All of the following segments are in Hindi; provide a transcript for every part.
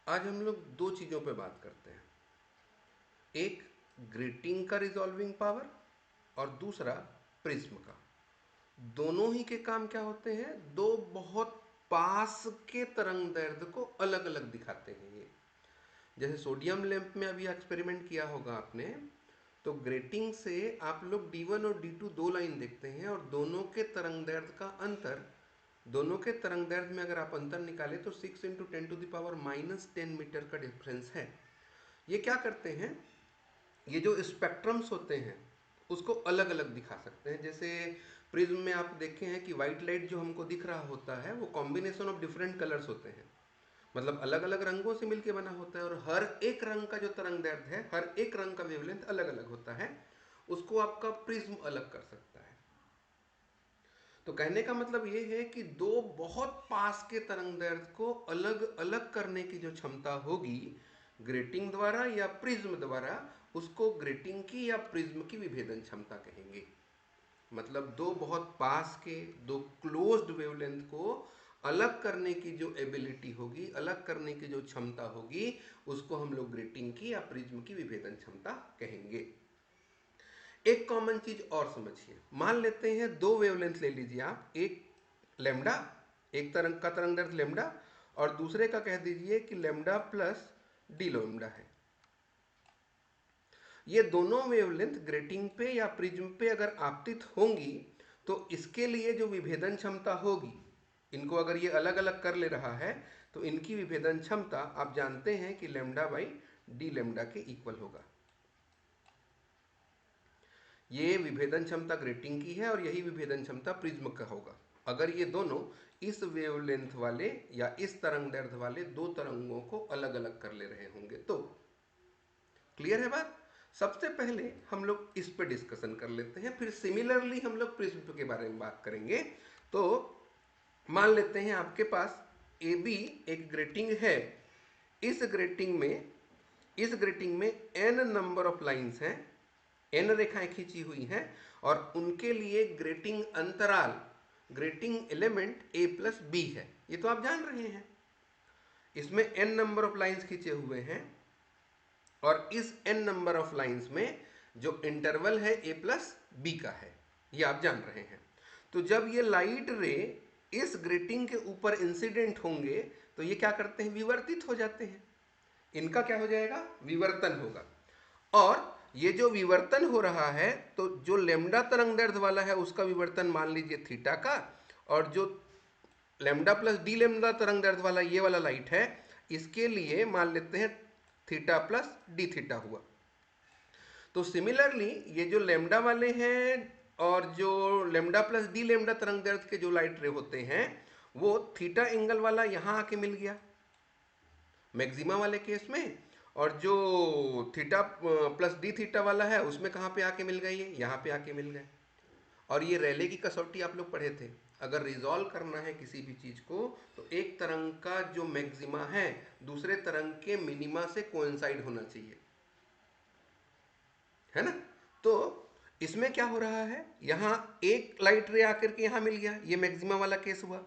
आज हम लोग दो चीज़ों पे बात करते हैं। एक ग्रेटिंग का रिजॉल्विंग पावर और दूसरा प्रिज्म का। दोनों ही के काम क्या होते हैं? दो बहुत पास के तरंग दैर्ध्य को अलग अलग दिखाते हैं ये। जैसे सोडियम लैंप में अभी एक्सपेरिमेंट किया होगा आपने, तो ग्रेटिंग से आप लोग D1 और D2 दो लाइन देखते हैं और दोनों के तरंग दैर्ध्य का अंतर, दोनों के तरंग दैर्ध्य में अगर आप अंतर निकालें तो 6 इंटू 10⁻⁻10 मीटर का डिफरेंस है। ये क्या करते हैं, ये जो स्पेक्ट्रम्स होते हैं उसको अलग अलग दिखा सकते हैं। जैसे प्रिज्म में आप देखे हैं कि वाइट लाइट जो हमको दिख रहा होता है वो कॉम्बिनेशन ऑफ डिफरेंट कलर्स होते हैं, मतलब अलग अलग रंगों से मिलके बना होता है और हर एक रंग का जो तरंग दैर्ध्य है, हर एक रंग का वेवलेंथ अलग अलग होता है। उसको आपका प्रिज्म अलग कर सकता है। तो कहने का मतलब ये है कि दो बहुत पास के तरंग दैर्ध्य को अलग अलग करने की जो क्षमता होगी ग्रेटिंग द्वारा या प्रिज्म द्वारा, उसको ग्रेटिंग की या प्रिज्म की विभेदन क्षमता कहेंगे। मतलब दो बहुत पास के, दो क्लोज्ड वेवलेंथ को अलग करने की जो एबिलिटी होगी, अलग करने की जो क्षमता होगी, उसको हम लोग ग्रेटिंग की या प्रिज्म की विभेदन क्षमता कहेंगे। एक कॉमन चीज और समझिए, मान लेते हैं दो वेवलेंथ ले लीजिए आप, एक लेमडा, एक तरंग का तरंग दैर्ध्य लेमडा, और दूसरे का कह दीजिए कि लेमडा प्लस डी लेमडा है। ये दोनों वेवलेंथ ग्रेटिंग पे या प्रिज्म पे अगर आपतित होंगी तो इसके लिए जो विभेदन क्षमता होगी, इनको अगर ये अलग अलग कर ले रहा है तो इनकी विभेदन क्षमता आप जानते हैं कि लेमडा बाई डी लेमडा के इक्वल होगा। ये विभेदन क्षमता ग्रेटिंग की है और यही विभेदन क्षमता प्रिज्म का होगा अगर ये दोनों इस वेवलेंथ वाले या इस तरंग दैर्ध्य वाले दो तरंगों को अलग अलग कर ले रहे होंगे तो। क्लियर है बात? सबसे पहले हम लोग इस पे डिस्कशन कर लेते हैं, फिर सिमिलरली हम लोग प्रिज्म के बारे में बात करेंगे। तो मान लेते हैं आपके पास ए बी एक ग्रेटिंग है। इस ग्रेटिंग में इस ग्रेटिंग में n नंबर ऑफ लाइंस हैं, n रेखाएं खींची हुई हैं और उनके लिए ग्रेटिंग अंतराल, grating element a plus B है। ये तो आप जान रहे हैं। इसमें n नंबर ऑफ लाइंस खींचे हुए हैं और इस n नंबर ऑफ लाइंस में जो इंटरवल है a प्लस बी का है, ये आप जान रहे हैं। तो जब ये लाइट रे इस ग्रेटिंग के ऊपर इंसिडेंट होंगे तो ये क्या करते हैं, विवर्तित हो जाते हैं। इनका क्या हो जाएगा, विवर्तन होगा। और ये जो विवर्तन हो रहा है तो जो लेमडा तरंग दैर्ध्य वाला है उसका विवर्तन मान लीजिए थीटा का, और जो लेमडा प्लस डी लेमडा तरंग दैर्ध्य वाला ये वाला लाइट है, इसके लिए मान लेते हैं थीटा प्लस डी थीटा हुआ। तो सिमिलरली ये जो लेमडा वाले हैं और जो लेमडा प्लस डी लेमडा तरंग दैर्ध्य के जो लाइट रे होते हैं वो थीटा एंगल वाला यहां आके मिल गया मैक्सिमा वाले केस में, और जो थीटा प्लस डी थीटा वाला है उसमें कहाँ पे आके मिल गए, ये यहाँ पे आके मिल गए। और ये रेले की कसौटी आप लोग पढ़े थे, अगर रिजॉल्व करना है किसी भी चीज को तो एक तरंग का जो मैक्सिमा है दूसरे तरंग के मिनिमा से कोइंसाइड होना चाहिए, है ना। तो इसमें क्या हो रहा है, यहाँ एक लाइट रे आकर के यहाँ मिल गया, ये मैक्सिमा वाला केस हुआ।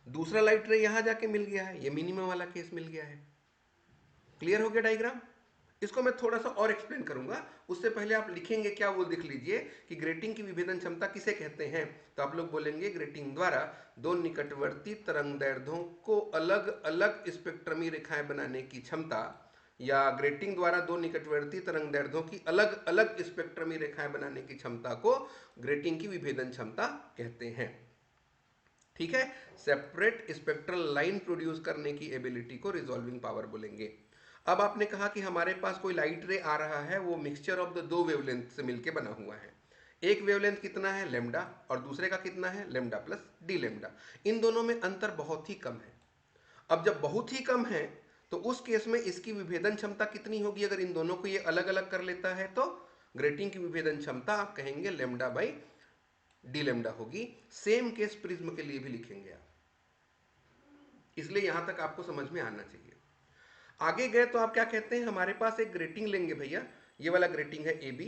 दूसरा लाइट रे यहाँ जाके मिल गया है, ये मिनिमा वाला केस मिल गया है। क्लियर हो गया डायग्राम? इसको मैं थोड़ा सा और एक्सप्लेन करूंगा, उससे पहले आप लिखेंगे क्या वो देख लीजिए कि ग्रेटिंग की विभेदन क्षमता किसे कहते हैं। तो आप लोग बोलेंगे ग्रेटिंग द्वारा दो निकटवर्ती तरंग दैर्ध्यों को अलग अलग स्पेक्ट्रमी रेखाएं बनाने की क्षमता, या ग्रेटिंग द्वारा दो निकटवर्ती तरंग दैर्ध्यों की अलग अलग स्पेक्ट्रमी रेखाएं बनाने की क्षमता को ग्रेटिंग की विभेदन क्षमता कहते हैं। ठीक है, सेपरेट स्पेक्ट्रल लाइन प्रोड्यूस करने की एबिलिटी को रिजॉल्विंग पावर बोलेंगे। अब आपने कहा कि हमारे पास कोई लाइट रे आ रहा है, वो मिक्सचर ऑफ द दो वेवलेंथ से मिलके बना हुआ है। एक वेवलेंथ कितना है, लेमडा, और दूसरे का कितना है, लेमडा प्लस डी लेमडा। इन दोनों में अंतर बहुत ही कम है। अब जब बहुत ही कम है तो उस केस में इसकी विभेदन क्षमता कितनी होगी, अगर इन दोनों को ये अलग अलग कर लेता है तो ग्रेटिंग की विभेदन क्षमता आप कहेंगे लेमडा बाई डी लेमडा होगी। सेम केस प्रिज्म के लिए भी लिखेंगे आप, इसलिए यहां तक आपको समझ में आना चाहिए। आगे गए तो आप क्या कहते हैं, हमारे पास एक ग्रेटिंग लेंगे भैया, ये वाला ग्रेटिंग है ए बी,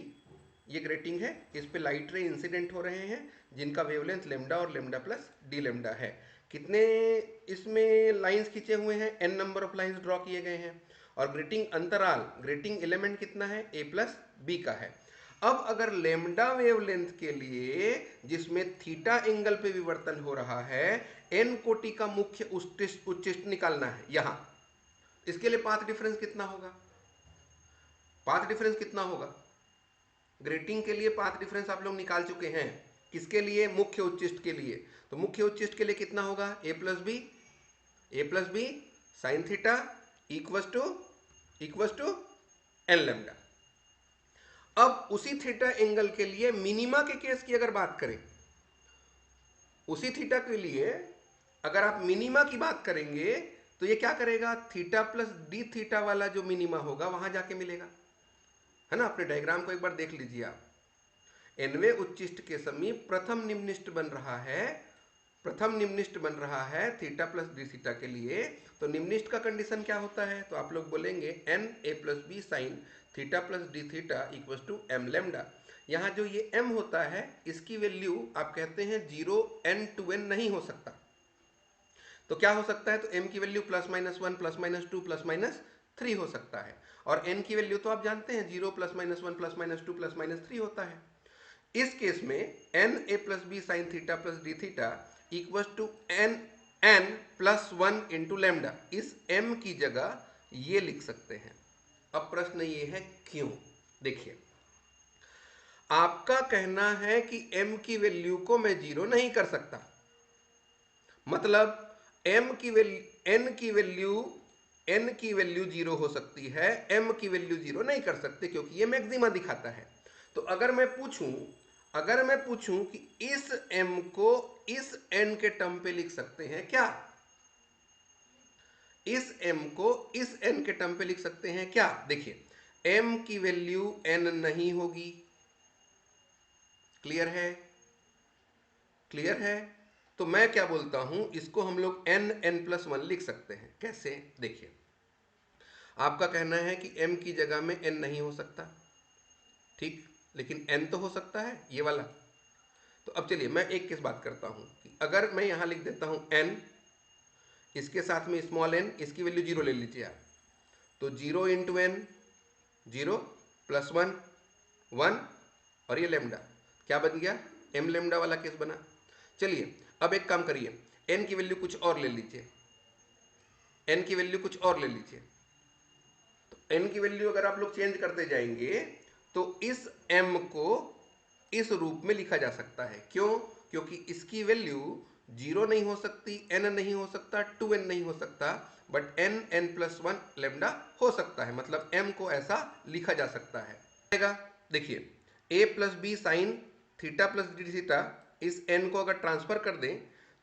ये ग्रेटिंग है, इस पे लाइट रे इंसिडेंट हो रहे हैं जिनका वेवलेंथ लेमडा और लेमडा प्लस डी लेमडा है। कितने इसमें लाइंस खींचे हुए हैं, n number of lines draw किए गए हैं, और ग्रेटिंग अंतराल, ग्रेटिंग एलिमेंट कितना है, a प्लस बी का है। अब अगर लेमडा वेवलेंथ के लिए जिसमें थीटा एंगल पे विवर्तन हो रहा है, n कोटि का मुख्य उच्चिष्ट निकालना है यहां, इसके लिए पाथ डिफरेंस कितना होगा, पाथ डिफरेंस कितना होगा, ग्रेटिंग के लिए पाथ डिफरेंस आप लोग निकाल चुके हैं, किसके लिए, मुख्य उच्चिष्ट के लिए। तो मुख्य उच्चिष्ट के लिए कितना होगा, a plus B sine theta equals to N lambda. अब उसी थीटा एंगल के लिए मिनिमा के केस की अगर बात करें, उसी थीटा के लिए अगर आप मिनिमा की बात करेंगे तो ये क्या करेगा, थीटा प्लस डी थीटा वाला जो मिनिमा होगा वहां जाके मिलेगा, है ना। अपने डायग्राम को एक बार देख लीजिए आप। एनवे उच्चिष्ट के समीप प्रथम निम्निष्ट बन रहा है, प्रथम निम्निष्ट बन रहा है थीटा प्लस डी थीटा के लिए। तो निम्निष्ट का कंडीशन क्या होता है, तो आप लोग बोलेंगे N A plus B sine theta plus D theta equal to M lambda. यहाँ जो ये m होता है इसकी वैल्यू आप कहते हैं 0n to n नहीं हो सकता, तो क्या हो सकता है, तो m की वैल्यू +-1 +-2 +-3 हो सकता है, और n की वैल्यू तो आप जानते हैं 0 +-1 +-2 +-3 होता है। इस केस में N A plus B sine theta plus D theta equal to n plus 1 into lambda, इस m की जगह ये लिख सकते हैं। अब प्रश्न ये है क्यों, देखिए आपका कहना है कि m की वैल्यू को मैं जीरो नहीं कर सकता, मतलब m की वैल्यू n की वैल्यू जीरो हो सकती है, m की वैल्यू जीरो नहीं कर सकते क्योंकि ये मैक्सिमा दिखाता है। तो अगर मैं पूछूं कि इस m को इस n के टर्म पे लिख सकते हैं क्या, इस m को इस n के टर्म पे लिख सकते हैं क्या, देखिए m की वैल्यू n नहीं होगी, क्लियर है, क्लियर है। तो मैं क्या बोलता हूं, इसको हम लोग n+1 लिख सकते हैं, कैसे, देखिए आपका कहना है कि m की जगह में n नहीं हो सकता, ठीक, लेकिन n तो हो सकता है ये वाला। तो अब चलिए मैं एक केस बात करता हूं कि अगर मैं यहां लिख देता हूं n, इसके साथ में स्मॉल n, इसकी वैल्यू जीरो ले लीजिए आप, तो 0 इंटू n 0 +1 1 और ये लेमडा क्या बन गया, m लेमडा वाला केस बना। चलिए अब एक काम करिए, n की वैल्यू कुछ और ले लीजिए, n की वैल्यू कुछ और ले लीजिए। तो n की वैल्यू अगर आप लोग चेंज करते जाएंगे तो इस m को इस रूप में लिखा जा सकता है, क्यों, क्योंकि इसकी वैल्यू 0 नहीं हो सकती, n नहीं हो सकता, 2n नहीं हो सकता, बट n+1 लेमडा हो सकता है, मतलब m को ऐसा लिखा जा सकता है। देखिए a plus B sine theta plus D theta, इस n को अगर ट्रांसफर कर दें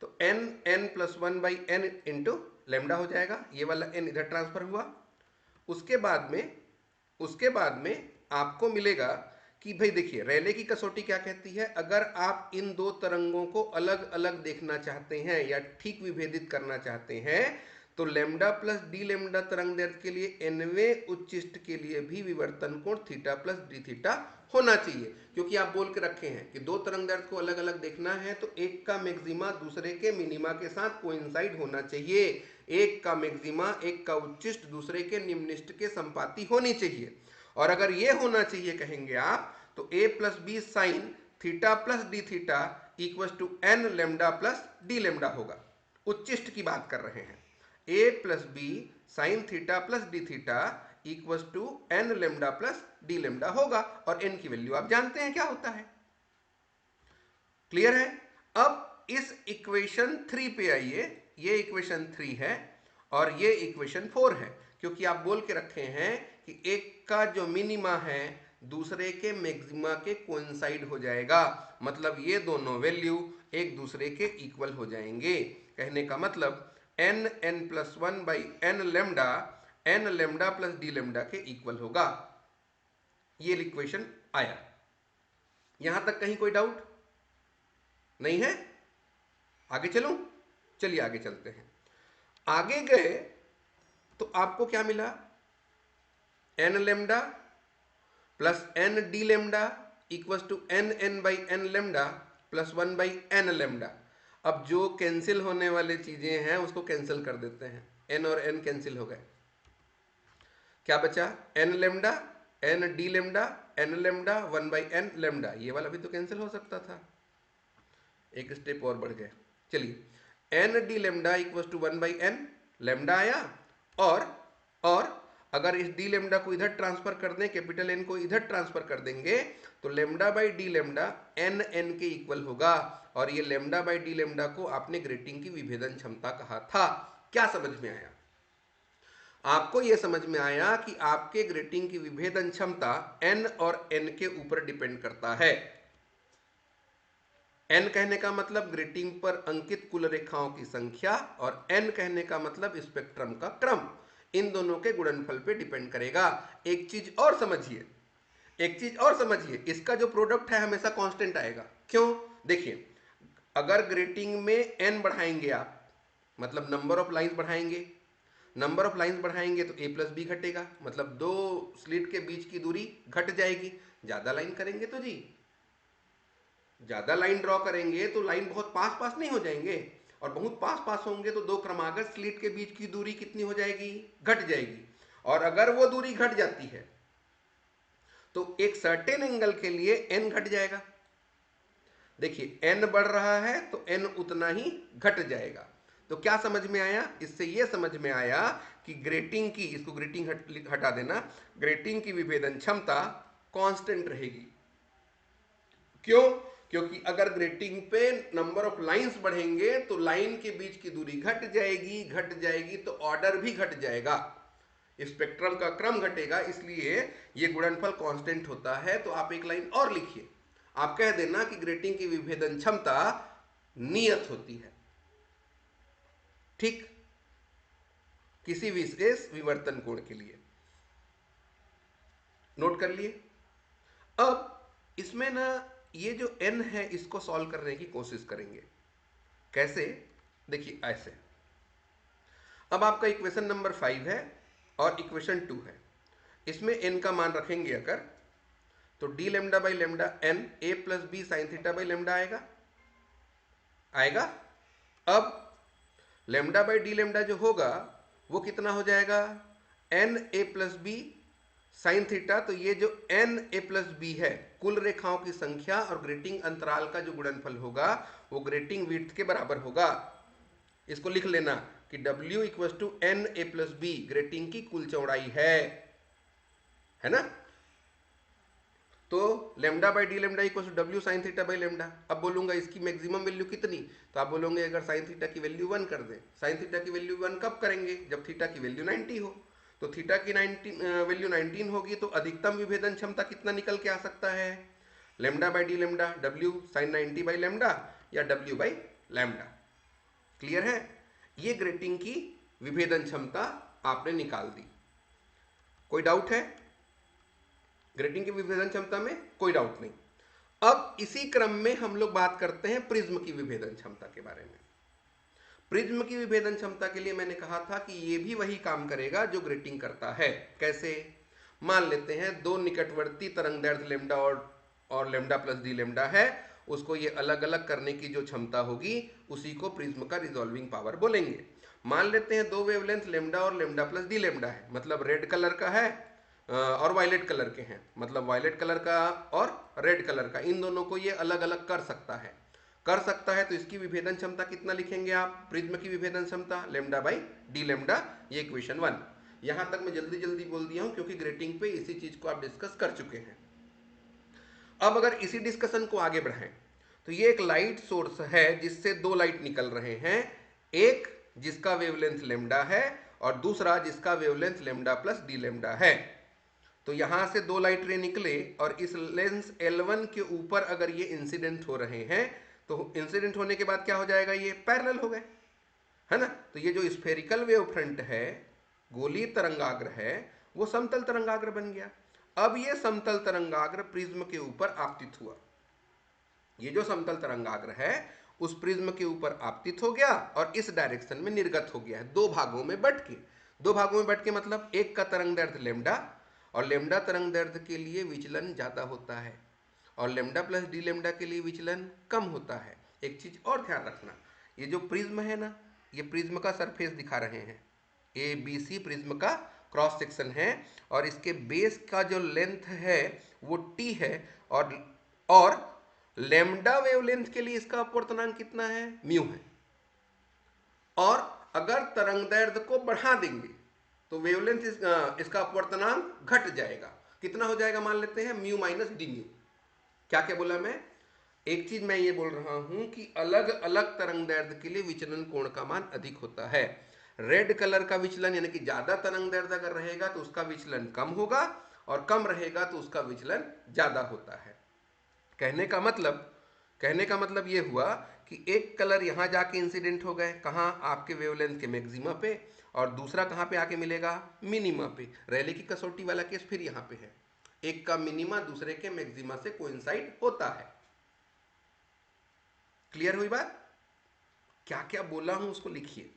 तो n+1 by n into lambda हो जाएगा, ये वाला n इधर ट्रांसफर हुआ। उसके बाद में आपको मिलेगा कि भाई देखिए रेले की कसौटी क्या कहती है, अगर आप इन दो तरंगों को अलग अलग देखना चाहते हैं या ठीक विभेदित करना चाहते हैं तो लेमडा प्लस डी लेमडा तरंग दैर्ध्य के लिए nवें उच्चिष्ट के लिए भी विवर्तन कोण थीटा प्लस डी थीटा होना चाहिए, क्योंकि आप बोल के रखे हैं कि दो तरंग दैर्ध्य को अलग अलग देखना है तो एक का मैक्सिमा दूसरे के मिनिमा के साथ कोइंसाइड होना चाहिए, एक का मैक्सिमा एक का उच्चिष्ट दूसरे के निम्निष्ट के संपाती होनी चाहिए। और अगर ये होना चाहिए कहेंगे आप तो a plus B sine theta plus D theta equal to N lambda plus D lambda होगा, उच्चिष्ट की बात कर रहे हैं, a plus B sine theta plus D theta equal to N lambda plus D lambda होगा, और n की वैल्यू आप जानते हैं क्या होता है, क्लियर है। अब इस इक्वेशन 3 पे आइए, ये इक्वेशन 3 है और ये इक्वेशन 4 है, क्योंकि आप बोल के रखे हैं कि एक का जो मिनिमा है दूसरे के मैक्सिमा के कोइंसाइड हो जाएगा, मतलब ये दोनों वैल्यू एक दूसरे के इक्वल हो जाएंगे, कहने का मतलब n+1 by n lambda plus D lambda के इक्वल होगा, ये इक्वेशन आया। यहां तक कहीं कोई डाउट नहीं है, आगे चलूं, चलिए आगे चलते हैं। आगे गए तो आपको क्या मिला, n lambda plus n D lambda equal to n n by n lambda plus 1 by n lambda. अब जो कैंसिल होने वाली चीजें हैं उसको कैंसिल कर देते हैं, एन और एन कैंसिल हो गए, क्या बचा, N lambda, N D lambda, N lambda 1/n lambda, ये वाला भी तो कैंसिल हो सकता था, एक स्टेप और बढ़ गए। चलिए N D lambda equal to 1/n lambda आया, और अगर इस डी लेमडा को इधर ट्रांसफर कर दें, कैपिटल एन को इधर ट्रांसफर कर देंगे, तो lambda by D lambda N N के इक्वल होगा, और ये लेमडा बाई डी लेमडा को आपने ग्रेटिंग की विभेदन क्षमता कहा था। क्या समझ में आया? आपको यह समझ में आया कि आपके ग्रेटिंग की विभेदन क्षमता n और n के ऊपर डिपेंड करता है। n कहने का मतलब ग्रेटिंग पर अंकित कुल रेखाओं की संख्या, और n कहने का मतलब स्पेक्ट्रम का क्रम, इन दोनों के गुणनफल पे डिपेंड करेगा। एक चीज और समझिए, इसका जो प्रोडक्ट है हमेशा कांस्टेंट आएगा। क्यों? देखिए, अगर ग्रेटिंग में n बढ़ाएंगे आप, मतलब नंबर ऑफ लाइंस बढ़ाएंगे, नंबर ऑफ लाइंस बढ़ाएंगे तो a प्लस बी घटेगा, मतलब दो स्लिट के बीच की दूरी घट जाएगी। ज्यादा लाइन करेंगे तो जी, ज्यादा लाइन ड्रॉ करेंगे तो लाइन बहुत पास पास नहीं हो जाएंगे, और बहुत पास पास होंगे तो दो क्रमागत स्लिट के बीच की दूरी कितनी हो जाएगी, घट जाएगी। और अगर वो दूरी घट जाती है तो एक सर्टेन एंगल के लिए n घट जाएगा। देखिए n बढ़ रहा है तो n उतना ही घट जाएगा। तो क्या समझ में आया? इससे यह समझ में आया कि ग्रेटिंग की, इसको ग्रेटिंग हटा देना, ग्रेटिंग की विभेदन क्षमता कांस्टेंट रहेगी। क्यों? क्योंकि अगर ग्रेटिंग पे नंबर ऑफ लाइंस बढ़ेंगे तो लाइन के बीच की दूरी घट जाएगी तो ऑर्डर भी घट जाएगा, स्पेक्ट्रम का क्रम घटेगा, इसलिए ये गुणनफल कांस्टेंट होता है। तो आप एक लाइन और लिखिए, आप कह देना कि ग्रेटिंग की विभेदन क्षमता नियत होती है, ठीक, किसी विशेष विवर्तन कोण के लिए। नोट कर लिए? अब इसमें ना ये जो n है इसको सॉल्व करने की कोशिश करेंगे। कैसे? देखिए ऐसे, अब आपका इक्वेशन नंबर 5 है और इक्वेशन 2 है, इसमें n का मान रखेंगे अगर, तो D lambda by lambda N A plus B sine theta by lambda आएगा। अब लेमडा बाई डी लेमडा जो होगा वो कितना हो जाएगा, N A plus B sine theta. तो ये जो एन ए प्लस बी है कुल रेखाओं की संख्या और ग्रेटिंग अंतराल का जो गुणनफल होगा वो ग्रेटिंग विड्थ के बराबर होगा। इसको लिख लेना कि W equal to N A plus B grating की कुल चौड़ाई है ना। तो lambda by D lambda equal to W sine theta by lambda. अब बोलूंगा इसकी मैक्सिमम वैल्यू कितनी, तो आप बोलोगे अगर साइन थीटा की वैल्यू 1 कर दें। साइन थीटा की वैल्यू 1 कब करेंगे, जब थीटा की वैल्यू 90 हो। तो थीटा की वैल्यू 19 होगी तो अधिकतम विभेदन क्षमता कितना निकल के आ सकता है, lambda by D lambda W sine 90 by lambda या डब्ल्यू बाई लेमडा। क्लियर है? ये ग्रेटिंग की विभेदन क्षमता आपने निकाल दी। कोई डाउट है? ग्रेटिंग की विभेदन क्षमता में कोई डाउट नहीं। अब इसी क्रम में हम लोग बात करते हैं प्रिज्म की विभेदन क्षमता के बारे में। प्रिज्म की विभेदन क्षमता के लिए मैंने कहा था कि ये भी वही काम करेगा जो ग्रेटिंग करता है। कैसे? मान लेते हैं दो निकटवर्ती तरंगदैर्ध्य लेमडा और लेमडा प्लस डी लेमडा है, उसको ये अलग अलग करने की जो क्षमता होगी उसी को प्रिज्म का रिजॉल्विंग पावर बोलेंगे। मान लेते हैं दो वेवलेंथ लेमडा और लेमडा प्लस डी लेमडा है, मतलब रेड कलर का है और वायलेट कलर के हैं, मतलब वायलेट कलर का और रेड कलर का, इन दोनों को ये अलग अलग कर सकता है। तो इसकी विभेदन क्षमता कितना लिखेंगे आप, प्रिज्म की विभेदन क्षमता लेमडा बाई डी लेमडा, ये इक्वेशन 1। यहां तक मैं जल्दी जल्दी बोल दिया हूं क्योंकि ग्रेटिंग पे इसी चीज को आप डिस्कस कर चुके हैं। अब अगर इसी डिस्कशन को आगे बढ़ाएं तो ये एक लाइट सोर्स है जिससे दो लाइट निकल रहे हैं, एक जिसका वेवलेंथ लेमडा है और दूसरा जिसका wavelength lambda plus D lambda है। तो यहां से दो लाइट रे निकले और इस लेंस L1 के ऊपर अगर ये इंसिडेंट हो रहे हैं तो इंसिडेंट होने के बाद क्या हो जाएगा, ये पैरेलल हो गए, है ना। तो ये जो स्फेरिकल वेव फ्रंट है, गोलीय तरंगाग्र है, वो समतल तरंगाग्र बन गया। अब ये समतल तरंगाग्र प्रिज्म के ऊपर आपतित हुआ। ये जो समतल तरंगाग्र है उस प्रिज्म के ऊपर आपतित हो गया और इस डायरेक्शन में निर्गत हो गया है, दो भागों में बट के मतलब एक का तरंगदैर्ध्य लेमडा, और लेमडा तरंगदैर्ध्य के लिए विचलन ज्यादा होता है और लेमडा प्लस डी लेमडा के लिए विचलन कम होता है। एक चीज और ध्यान रखना, ये जो प्रिज्म है ना, ये प्रिज्म का सरफेस दिखा रहे हैं, ए बी सी प्रिज्म का क्रॉस सेक्शन है, और इसके बेस का जो लेंथ है वो टी है, और लैम्डा वेवलेंथ के लिए इसका अपवर्तनांक कितना है, म्यू है। और अगर तरंगदैर्ध्य को बढ़ा देंगे तो वेवलेंथ इसका अपवर्तनांक घट जाएगा। कितना हो जाएगा, मान लेते हैं म्यू माइनस डी म्यू। क्या क्या बोला मैं, एक चीज मैं ये बोल रहा हूं कि अलग अलग तरंगदैर्ध्य के लिए विचलन कोण का मान अधिक होता है। रेड कलर का विचलन यानी कि ज्यादा तरंगदैर्ध्य अगर रहेगा तो उसका विचलन कम होगा, और कम रहेगा तो उसका विचलन ज्यादा होता है। कहने का मतलब ये हुआ कि एक कलर यहां जाके इंसिडेंट हो गए, कहां, आपके वेवलेंथ के मैक्सिमा पे, और दूसरा कहां पे आके मिलेगा, मिनिमा पे। रैले की कसौटी वाला केस फिर यहां पे है, एक का मिनिमा दूसरे के मैक्सिमा से कोइंसाइड होता है। क्लियर हुई बात, क्या क्या बोला हूं उसको लिखिए।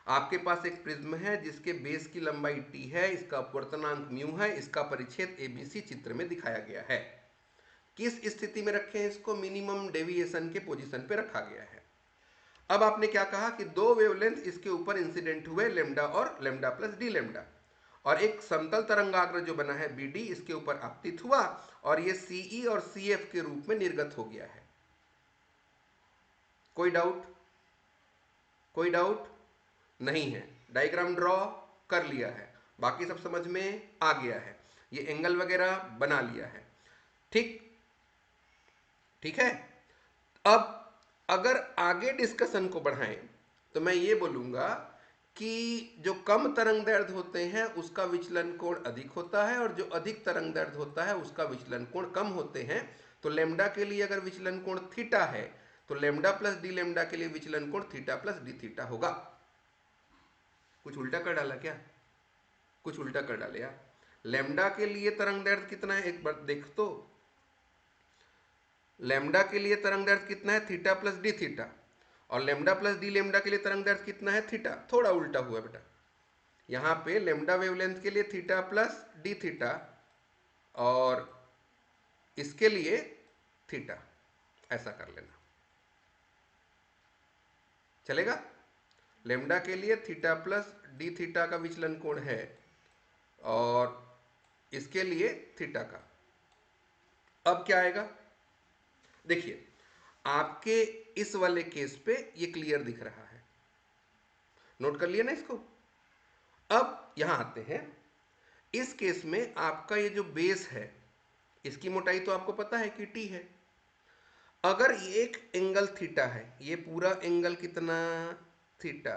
आपके पास एक प्रिज्म है जिसके बेस की लंबाई टी है, इसका अपवर्तनांक म्यू है, इसका परिच्छेद एबीसी चित्र में दिखाया गया है। किस स्थिति में रखें इसको, मिनिमम डेविएशन के पोजीशन पे रखा गया है। अब आपने क्या कहा कि दो वेवलेंथ इसके ऊपर इंसिडेंट हुए, लेमडा और लेमडा प्लस डी लेमडा, और एक समतल तरंगाग्र जो बना है बीडी इसके ऊपर आपतित हुआ, और ये सीई और सीएफ के रूप में निर्गत हो गया है। कोई डाउट, कोई डाउट नहीं है। डायग्राम ड्रॉ कर लिया है, बाकी सब समझ में आ गया है, ये एंगल वगैरह बना लिया है, ठीक, ठीक है। अब अगर आगे डिस्कशन को बढ़ाएं तो मैं ये बोलूंगा कि जो कम तरंगदैर्ध्य होते हैं उसका विचलन कोण अधिक होता है, और जो अधिक तरंगदैर्ध्य होता है उसका विचलन कोण कम होते हैं। तो लेमडा के लिए अगर विचलन कोण थीटा है तो लेमडा प्लस डी लेमडा के लिए विचलन कोण थीटा प्लस डी थीटा होगा। कुछ उल्टा कर डाला क्या, कुछ उल्टा कर डाले यार। लेमडा के लिए तरंगदैर्ध्य कितना है एक बार देख तो, लेमडा के लिए तरंगदैर्ध्य कितना है, थीटा प्लस डी थीटा, और लेमडा प्लस डी लेमडा के लिए तरंगदैर्ध्य कितना है, थीटा। थोड़ा उल्टा हुआ बेटा, यहाँ पे लेमडा वेवलेंथ के लिए थीटा प्लस डी थीटा, और इसके लिए थीटा, ऐसा कर लेना चलेगा। लेमडा के लिए थीटा प्लस डी थीटा का विचलन कोण है, और इसके लिए थीटा का। अब क्या आएगा, देखिए आपके इस वाले केस पे ये क्लियर दिख रहा है, नोट कर लिया ना इसको। अब यहां आते हैं, इस केस में आपका ये जो बेस है इसकी मोटाई तो आपको पता है कि टी है। अगर एक एंगल थीटा है, ये पूरा एंगल कितना, थीटा,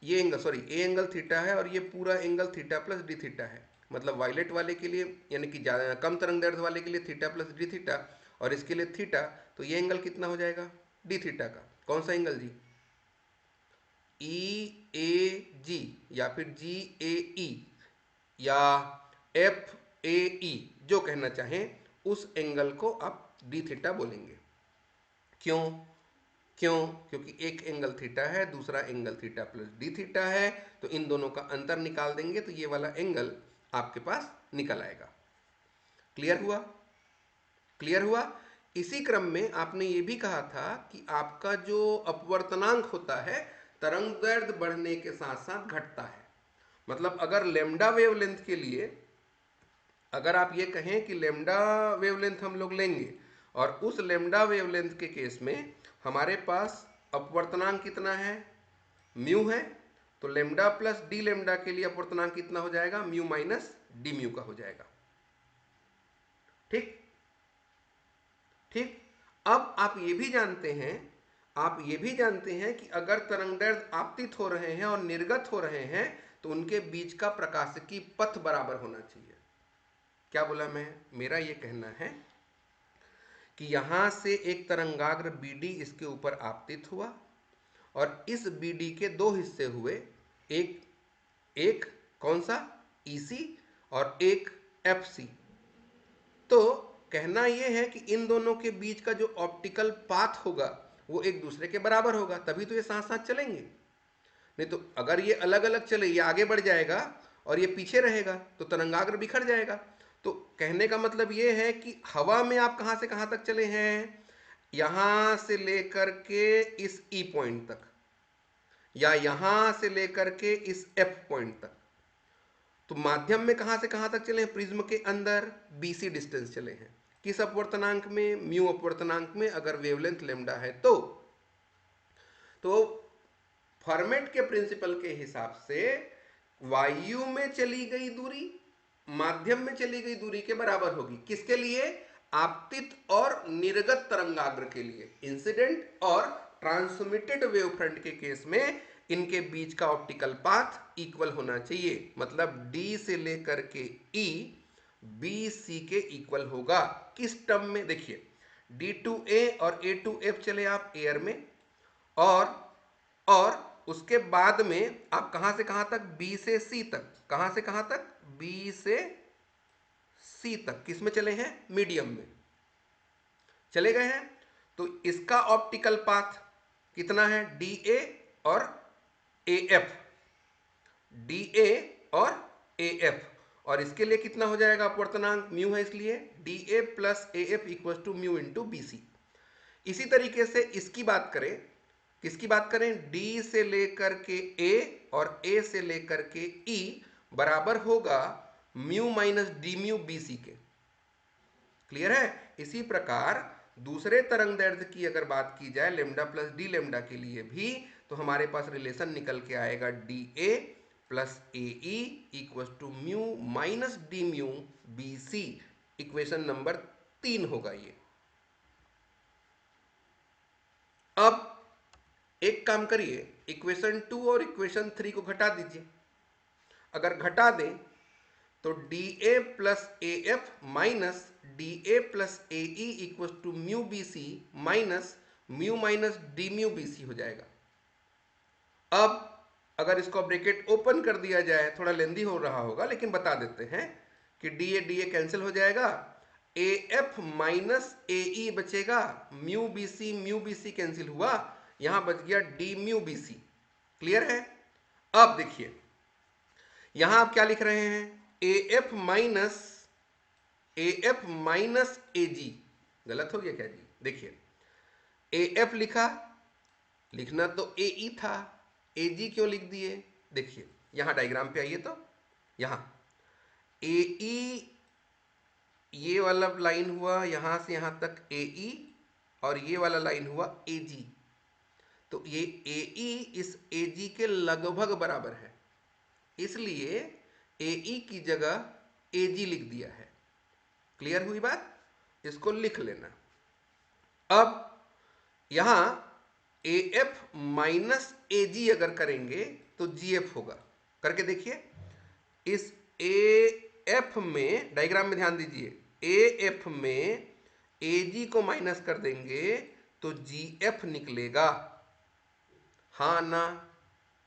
ये angle sorry A angle theta है, और ये पूरा angle theta plus D theta है। मतलब वायलेट वाले के लिए यानी कि कम तरंगदैर्ध्य वाले के लिए थीटा प्लस डी थीटा, और इसके लिए थीटा, तो ये एंगल कितना हो जाएगा, डी थीटा का। कौन सा एंगल जी, ई ए जी, या फिर जी ए ई, या एफ ए ई, जो कहना चाहें, उस एंगल को आप डी थीटा बोलेंगे। क्यों, क्योंकि एक एंगल थीटा है, दूसरा angle theta plus D theta है, तो इन दोनों का अंतर निकाल देंगे तो ये वाला एंगल आपके पास निकल आएगा। क्लियर हुआ, क्लियर हुआ। इसी क्रम में आपने ये भी कहा था कि आपका जो अपवर्तनांक होता है तरंगदैर्ध्य बढ़ने के साथ साथ घटता है। मतलब अगर लेमडा वेवलेंथ के लिए अगर आप ये कहें कि लेमडा वेवलेंथ हम लोग लेंगे, और उस लेमडा वेवलेंथ के केस में हमारे पास अपवर्तनांक कितना है, म्यू है, तो लेमडा प्लस डी लेमडा के लिए अपवर्तनांक कितना हो जाएगा, म्यू माइनस डी म्यू का हो जाएगा। ठीक, ठीक। अब आप ये भी जानते हैं, आप ये भी जानते हैं कि अगर तरंगदैर्ध्य आपतित हो रहे हैं और निर्गत हो रहे हैं तो उनके बीच का प्रकाशिकी पथ बराबर होना चाहिए। क्या बोला मैं, मेरा ये कहना है कि यहां से एक तरंगाग्र BD इसके ऊपर आपतित हुआ, और इस BD के दो हिस्से हुए, एक एक कौन सा, EC, और एक FC। तो कहना यह है कि इन दोनों के बीच का जो ऑप्टिकल पाथ होगा वो एक दूसरे के बराबर होगा, तभी तो ये साथ साथ चलेंगे। नहीं तो अगर ये अलग अलग चले, ये आगे बढ़ जाएगा और ये पीछे रहेगा तो तरंगाग्र बिखर जाएगा। तो कहने का मतलब ये है कि हवा में आप कहां से कहां तक चले हैं, यहां से लेकर के इस ई पॉइंट तक, या यहां से लेकर के इस एफ पॉइंट तक, तो माध्यम में कहां से कहां तक चले हैं? प्रिज्म के अंदर बीसी डिस्टेंस चले हैं। किस अपवर्तनांक में? म्यू अपवर्तनांक में। अगर वेवलेंथ लेमडा है तो फॉर्मेट के प्रिंसिपल के हिसाब से वायु में चली गई दूरी माध्यम में चली गई दूरी के बराबर होगी। किसके लिए? आपतित और निर्गत तरंगाग्र के लिए। इंसिडेंट और ट्रांसमिटेड वेव फ्रंट के केस में इनके बीच का ऑप्टिकल पाथ इक्वल होना चाहिए। मतलब D से लेकर के E BC के इक्वल होगा। किस टर्म में? देखिए, D to A और A to F चले आप एयर में, और उसके बाद में आप कहां से कहां तक? B से C तक। कहां से कहां तक? B से C तक। किस में चले हैं? मीडियम में चले गए हैं। तो इसका ऑप्टिकल पाथ कितना है? DA और AF, DA और AF। और इसके लिए कितना हो जाएगा? अपवर्तनांक म्यू है, इसलिए DA plus AF equal to mu into BC। इसी तरीके से इसकी बात करें, किसकी बात करें? D से लेकर के A और A से लेकर के E बराबर होगा mu minus D mu BC के। क्लियर है? इसी प्रकार दूसरे तरंग दैर्ध्य की अगर बात की जाए लेमडा प्लस डी लेमडा के लिए भी, तो हमारे पास रिलेशन निकल के आएगा DA plus AE equal to mu minus D mu BC। Equation number 3 होगा ये। अब एक काम करिए, इक्वेशन 2 और इक्वेशन 3 को घटा दीजिए। अगर घटा दें तो DA plus AF minus DA plus AE equal to mu BC minus mu minus D mu BC हो जाएगा। अब अगर इसको ब्रैकेट ओपन कर दिया जाए, थोड़ा लेंदी हो रहा होगा लेकिन बता देते हैं कि DA कैंसिल हो जाएगा, AF माइनस AE बचेगा, म्यू BC कैंसिल हुआ, यहां बच गया डी म्यू BC। क्लियर है? अब देखिए यहां आप क्या लिख रहे हैं? AF minus AG। गलत हो गया क्या जी? देखिए, AF लिखना तो AE था, AG क्यों लिख दिए? देखिए यहां डायग्राम पे आइए, तो यहां AE ये वाला लाइन हुआ यहां से यहां तक AE, और ये वाला लाइन हुआ AG। तो ये AE इस AG के लगभग बराबर है, इसलिए AE की जगह AG लिख दिया है। क्लियर हुई बात? इसको लिख लेना। अब यहां AF माइनस AG अगर करेंगे तो GF होगा। करके देखिए, इस AF में डायग्राम में ध्यान दीजिए, AF में AG को माइनस कर देंगे तो GF निकलेगा। हाँ ना?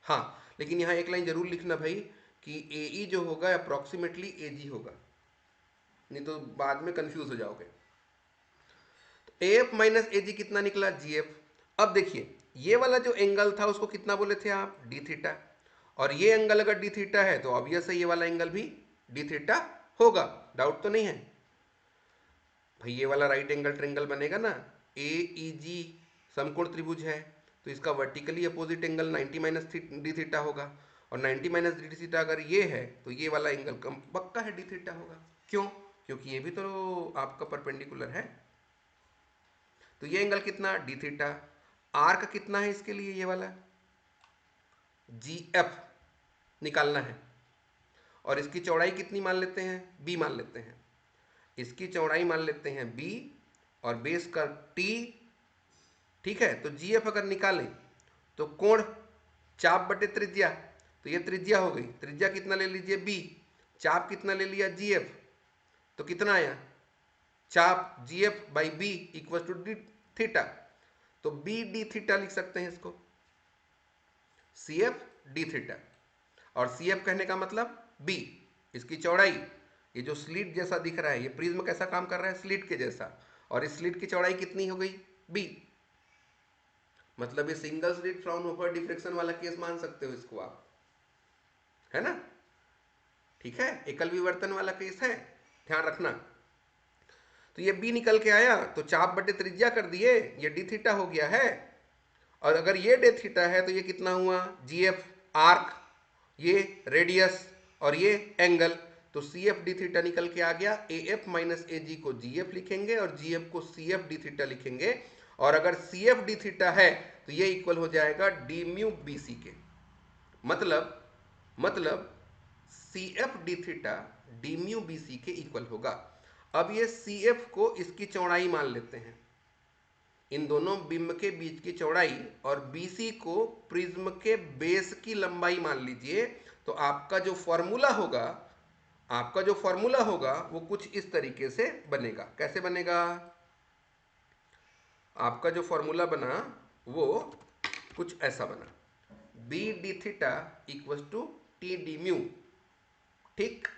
हाँ, लेकिन यहां एक लाइन जरूर लिखना भाई कि AE जो होगा अप्रोक्सीमेटली AG होगा, नहीं तो बाद में कंफ्यूज हो जाओगे। तो AF माइनस AG कितना निकला? GF। अब देखिए ये वाला जो एंगल था उसको कितना बोले थे आप? D theta. और ये एंगल अगर डी थीटा है तो ऑब्वियस है ये वाला एंगल भी डी थीटा होगा। डाउट तो नहीं है भाई? ये वाला राइट एंगल ट्रायंगल बनेगा ना, AEG समकोण त्रिभुज है, तो इसका vertically opposite angle 90 minus D theta होगा। और 90 माइनस डी थीटा अगर ये है तो ये वाला एंगल कम पक्का है डी थीटा होगा। क्यों? क्योंकि ये भी तो आपका परपेंडिकुलर है। तो ये एंगल कितना? D theta. आर्क कितना है इसके लिए? ये वाला GF निकालना है। और इसकी चौड़ाई कितनी मान लेते हैं? B मान लेते हैं। इसकी चौड़ाई मान लेते हैं B और बेस का T। ठीक है, तो GF अगर निकालें तो कोण चाप बटे त्रिज्या, तो ये त्रिज्या हो गई। त्रिज्या कितना ले लीजिए? B। चाप कितना ले लिया? GF। तो कितना आया? चाप GF by B equal to D theta. तो B डी थीटा लिख सकते हैं इसको, CF डी थीटा। और CF कहने का मतलब B। इसकी चौड़ाई, ये जो स्लिट जैसा दिख रहा है, ये प्रिज्म कैसा काम कर रहा है? स्लिट के जैसा। और इस स्लिट की चौड़ाई कितनी हो गई? B। मतलब ये सिंगल स्लिट फ्राउनहोफर डिफ्रेक्शन वाला केस मान सकते हो इसको आप, है ना? ठीक है, एकल विवर्तन वाला केस है, ध्यान रखना। तो ये बी निकल के आया, तो चाप बटे त्रिज्या कर दिए, ये डी थीटा हो गया है। और अगर ये डे थीटा है तो ये कितना हुआ, जी एफ आर्क, ये रेडियस और ये एंगल। तो सी एफ डी थीटा निकल के आ गया। ए एफ माइनस ए जी को जी एफ लिखेंगे और जी एफ को सी एफ डी थीटा लिखेंगे। और अगर सी एफ डी थीटा है तो ये इक्वल हो जाएगा डी म्यू बी सी के। मतलब C F D theta D mu B C के इक्वल होगा। अब ये सी एफ को इसकी चौड़ाई मान लेते हैं, इन दोनों बिंब के बीच की चौड़ाई, और BC को प्रिज्म के बेस की लंबाई मान लीजिए। तो आपका जो फॉर्मूला होगा वो कुछ इस तरीके से बनेगा। कैसे बनेगा? आपका जो फॉर्मूला बना वो कुछ ऐसा बना, B D theta equal to T D mu. ठीक,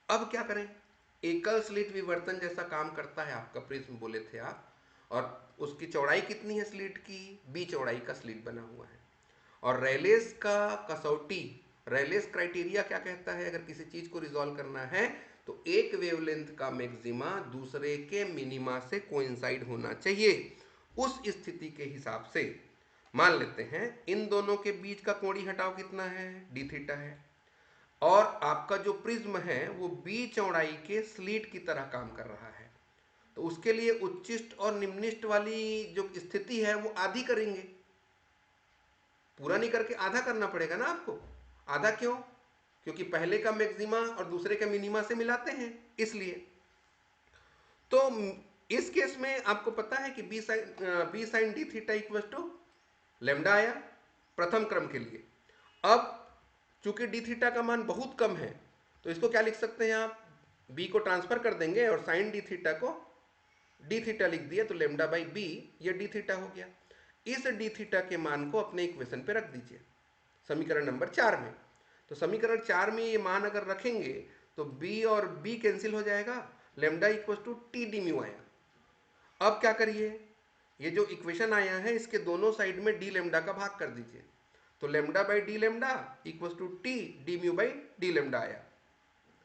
अब क्या करें? एकल स्लिट विवर्तन जैसा काम करता है आपका प्रिज्म, बोले थे आप। और उसकी चौड़ाई कितनी है स्लिट की? बी चौड़ाई का स्लिट बना हुआ है। और रेलेस का कसौटी, रेलेस क्राइटेरिया क्या कहता है? अगर किसी चीज को रिजॉल्व करना है तो एक वेवलेंथ का मैक्सिमा दूसरे के मिनिमा से कोइंसाइड होना चाहिए। उस स्थिति के हिसाब से मान लेते हैं इन दोनों के बीच का कोणीय हटाव कितना है? डी थीटा है। और आपका जो प्रिज्म है वो बी चौड़ाई के स्लिट की तरह काम कर रहा है। तो उसके लिए उच्चिष्ट और निम्निष्ट वाली जो स्थिति है वो आधी करेंगे, पूरा नहीं करके आधा करना पड़ेगा ना आपको। आधा क्यों? क्योंकि पहले का मैक्सिमा और दूसरे का मिनिमा से मिलाते हैं, इसलिए। तो इस केस में आपको पता है कि B sine D theta equal to lambda आया प्रथम क्रम के लिए। अब चूंकि डी थीटा का मान बहुत कम है तो इसको क्या लिख सकते हैं आप? बी को ट्रांसफर कर देंगे और साइन डी थीटा को डी थीटा लिख दिया, तो लेमडा बाई बी ये डी थीटा हो गया। इस डी थीटा के मान को अपने इक्वेशन पे रख दीजिए समीकरण नंबर 4 में। तो समीकरण 4 में ये मान अगर रखेंगे तो बी और बी कैंसिल हो जाएगा, lambda equal to T D mu आया। अब क्या करिए, ये जो इक्वेशन आया है इसके दोनों साइड में डी लेमडा का भाग कर दीजिए। तो lambda by D lambda equal to T D mu by D lambda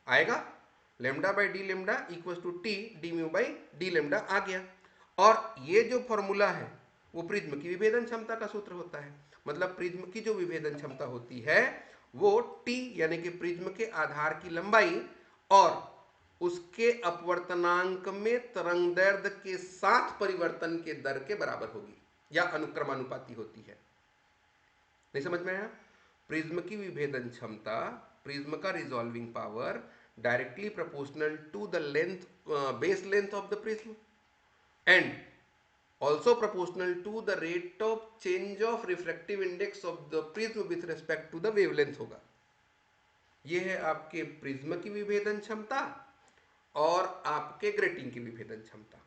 आएगा। Lambda by D lambda equal to T D mu by D lambda आ गया। और ये जो फॉर्मूला है वो प्रिज्म की विभेदन क्षमता का सूत्र होता है। मतलब प्रिज्म की जो विभेदन क्षमता होती है वो टी यानी कि प्रिज्म के आधार की लंबाई और उसके अपवर्तनांक में तरंगदैर्ध्य के साथ परिवर्तन के दर के बराबर होगी या अनुक्रमानुपाती होती है। नहीं समझ में आया? प्रिज्म की विभेदन क्षमता, प्रिज्म का resolving power directly proportional to the length, base length of the prism, and also proportional to the rate of change of refractive index of the prism with respect to the wavelength होगा। ये है आपके प्रिज्म की विभेदन क्षमता और आपके ग्रेटिंग की विभेदन क्षमता।